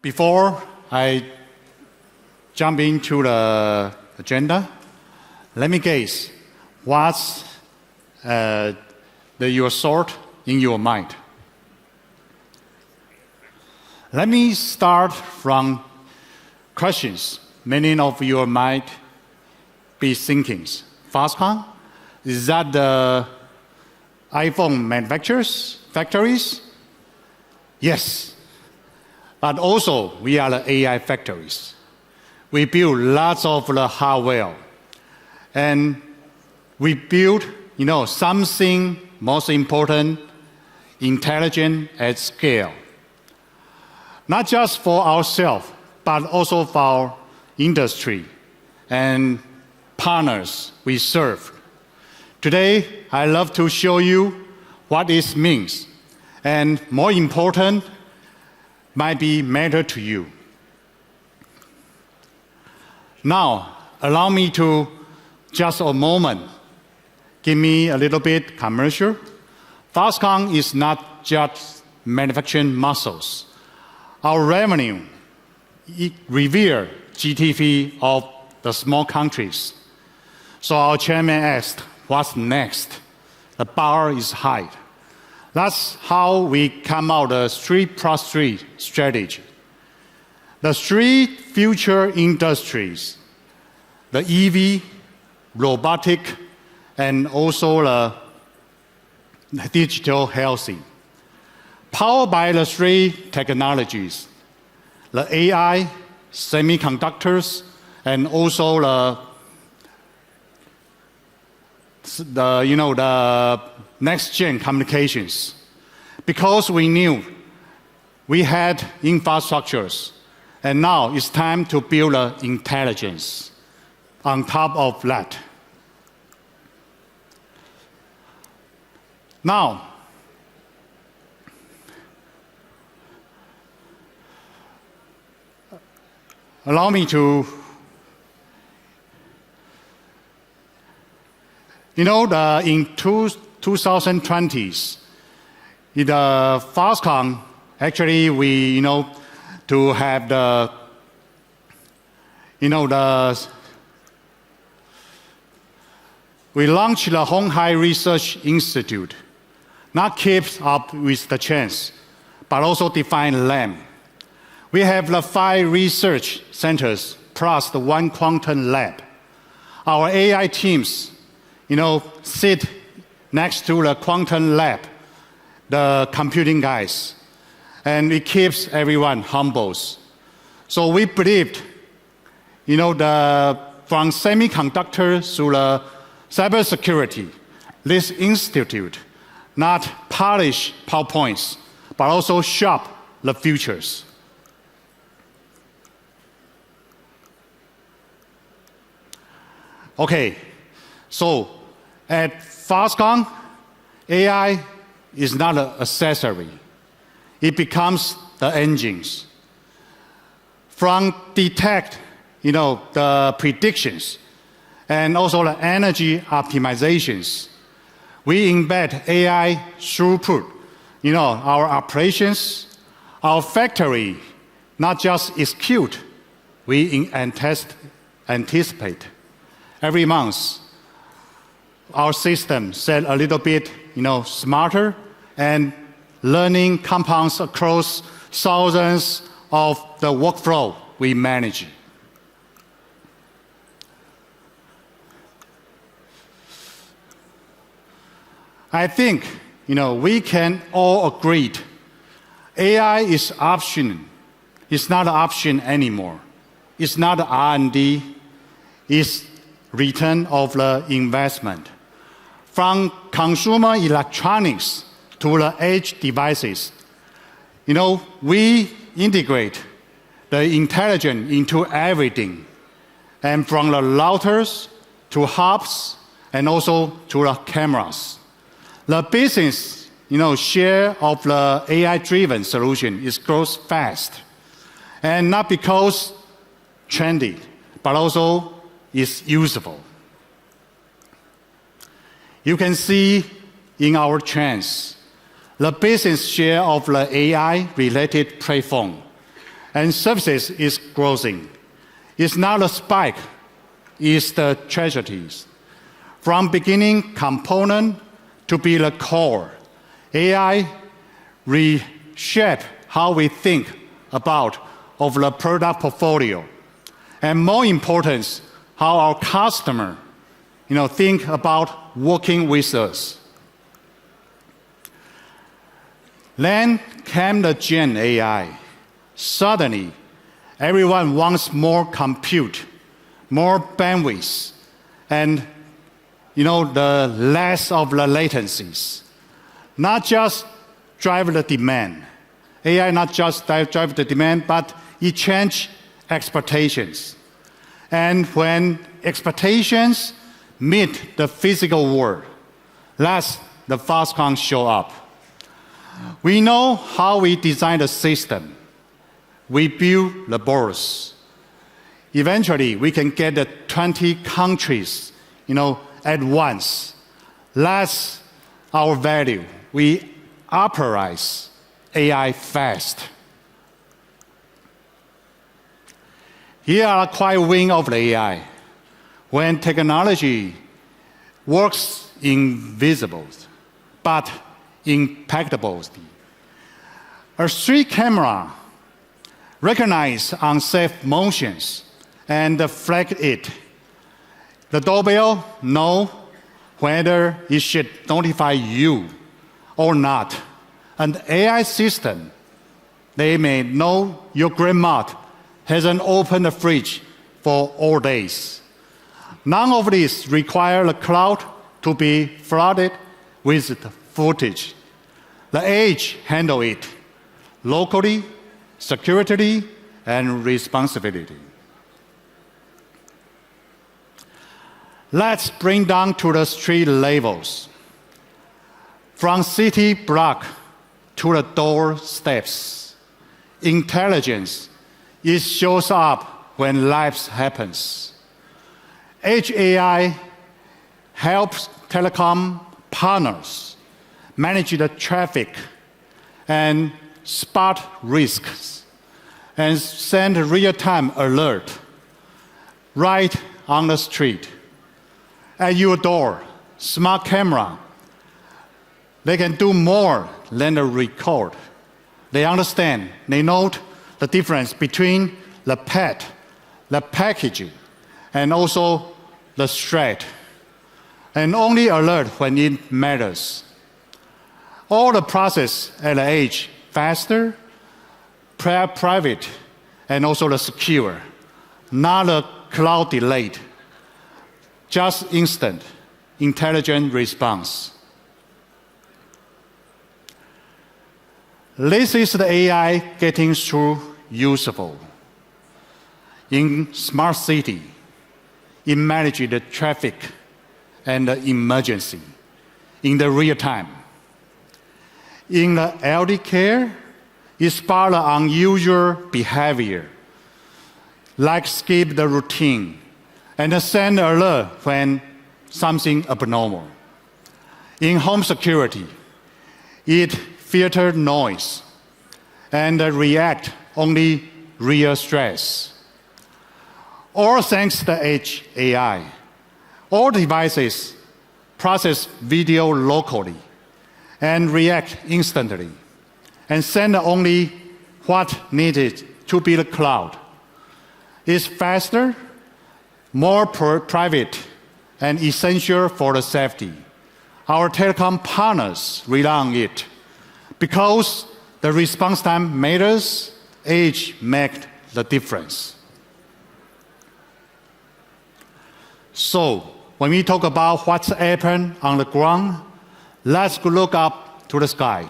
Before I jump into the agenda, let me guess what's your thought in your mind. Let me start from questions many of you might be thinking. Foxconn, is that the iPhone manufacturers, factories? Yes. But also, we are the AI factories. We build lots of the hardware. And we build, something most important, intelligent at scale. Not just for ourselves, but also for our industry and partners we serve. Today, I love to show you what this means, and more important, might be matter to you. Now, allow me to just a moment, give me a little bit commercial. Foxconn is not just manufacturing muscles. Our revenue reveals GDP of the small countries. So our chairman asked, what's next? The bar is high. That's how we come out the 3+3 strategy. The three future industries, the EV, robotic, and also the digital healthy. Powered by the three technologies, the AI, semiconductors, and also the next-gen communications. Because we knew we had infrastructures, and now it's time to build intelligence on top of that. Now, allow me to, in 2020s, in the Foxconn, actually we, to have we launched the Hong Hai Research Institute, not keep up with the trends, but also define them. We have the 5 research centers plus the 1 quantum lab. Our AI teams, sit next to the quantum lab, the computing guys, and it keeps everyone humble. So we believed, from semiconductors to the cybersecurity, this institute not polish PowerPoints, but also shape the futures. Okay, so at Foxconn, AI is not an accessory. It becomes the engines. From detect, the predictions, and also the energy optimizations, we embed AI throughput, our operations, our factory, not just execute, we anticipate. Every month, our system set a little bit, smarter and learning compounds across thousands of the workflow we manage. I think, we can all agree AI is option. It's not an option anymore. It's not R&D. It's return of the investment. From consumer electronics to the edge devices, we integrate the intelligence into everything, and from the routers to hubs and also to the cameras. The business, share of the AI-driven solution grows fast, and not because trendy, but also is usable. You can see in our trends, the business share of the AI-related platform and services is growing. It's not a spike, it's the tragedies. From beginning component to be the core, AI reshape how we think about of the product portfolio. And more important, how our customer think about working with us. Then came the Gen AI. Suddenly, everyone wants more compute, more bandwidth, and the less of the latencies. Not just drive the demand. AI not just drive the demand, but it change expectations. And when expectations meet the physical world, that's the Foxconn show up. We know how we design the system. We build the boards. Eventually, we can get the 20 countries, at once. That's our value. We operate AI fast. Here are quiet win of the AI. When technology works invisible, but impeccable. A street camera recognize unsafe motions and flag it. The doorbell know whether it should notify you or not. An AI system, they may know your grandma hasn't opened the fridge for all days. None of this require the cloud to be flooded with footage. The edge handle it locally, security, and responsibility. Let's bring down to the street levels. From city block to the doorsteps. Intelligence, it shows up when life happens. Edge AI helps telecom partners manage the traffic and spot risks and send real-time alert right on the street. At your door, smart camera, they can do more than the record. They understand, they note the difference between the pet, the packaging, and also the threat, and only alert when it matters. All the process at the edge faster, private, and also the secure, not a cloud delayed, just instant, intelligent response. This is the AI getting through usable. In smart city, it manages the traffic and the emergency in the real time. In the elder care, it spot the unusual behavior, like skip the routine, and send alert when something abnormal. In home security, it filter noise and react only real stress. All thanks to the Edge AI. All devices process video locally and react instantly and send only what needed to be the cloud. It's faster, more private, and essential for the safety. Our telecom partners rely on it. Because the response time matters, Edge makes the difference. So, when we talk about what's happened on the ground, let's look up to the sky,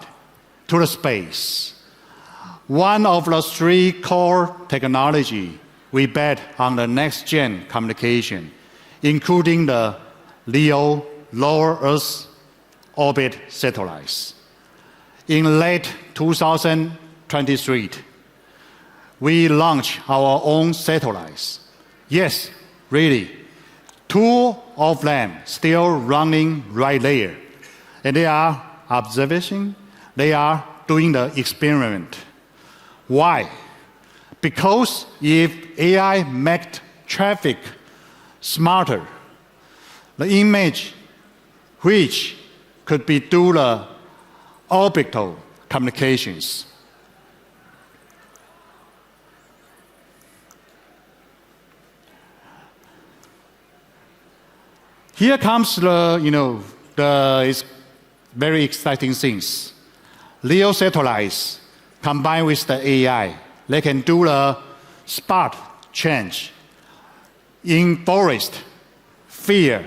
to the space. One of the three core technology we bet on the next-gen communication, including the LEO, low Earth orbit satellites. In late 2023, we launched our own satellites. Yes, really. 2 of them still running right there. And they are observation, they are doing the experiment. Why? Because if AI makes traffic smarter, the image which could be through the orbital communications. Here comes the very exciting things. LEO satellites combined with the AI, they can do the spot change in forest, field,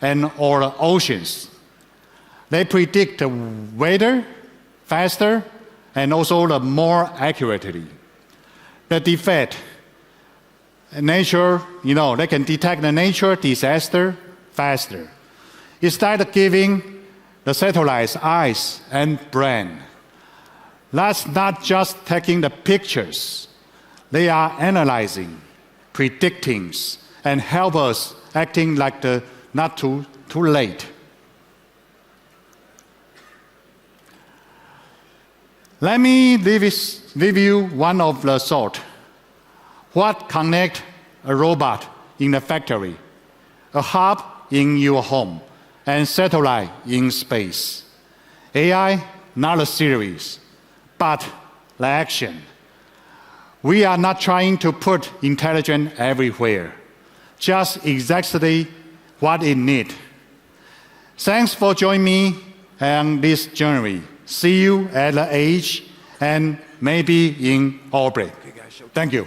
and or the oceans. They predict the weather faster and also the more accurately. The defect, nature, they can detect the nature disaster faster. Instead of giving the satellites eyes and brain, that's not just taking the pictures. They are analyzing, predicting, and help us acting like the not too late. Let me leave you one of the thought. What connect a robot in the factory, a hub in your home, and satellite in space? AI, not a series, but the action. We are not trying to put intelligence everywhere, just exactly what it needs. Thanks for joining me on this journey. See you at the edge and maybe in orbit. Thank you.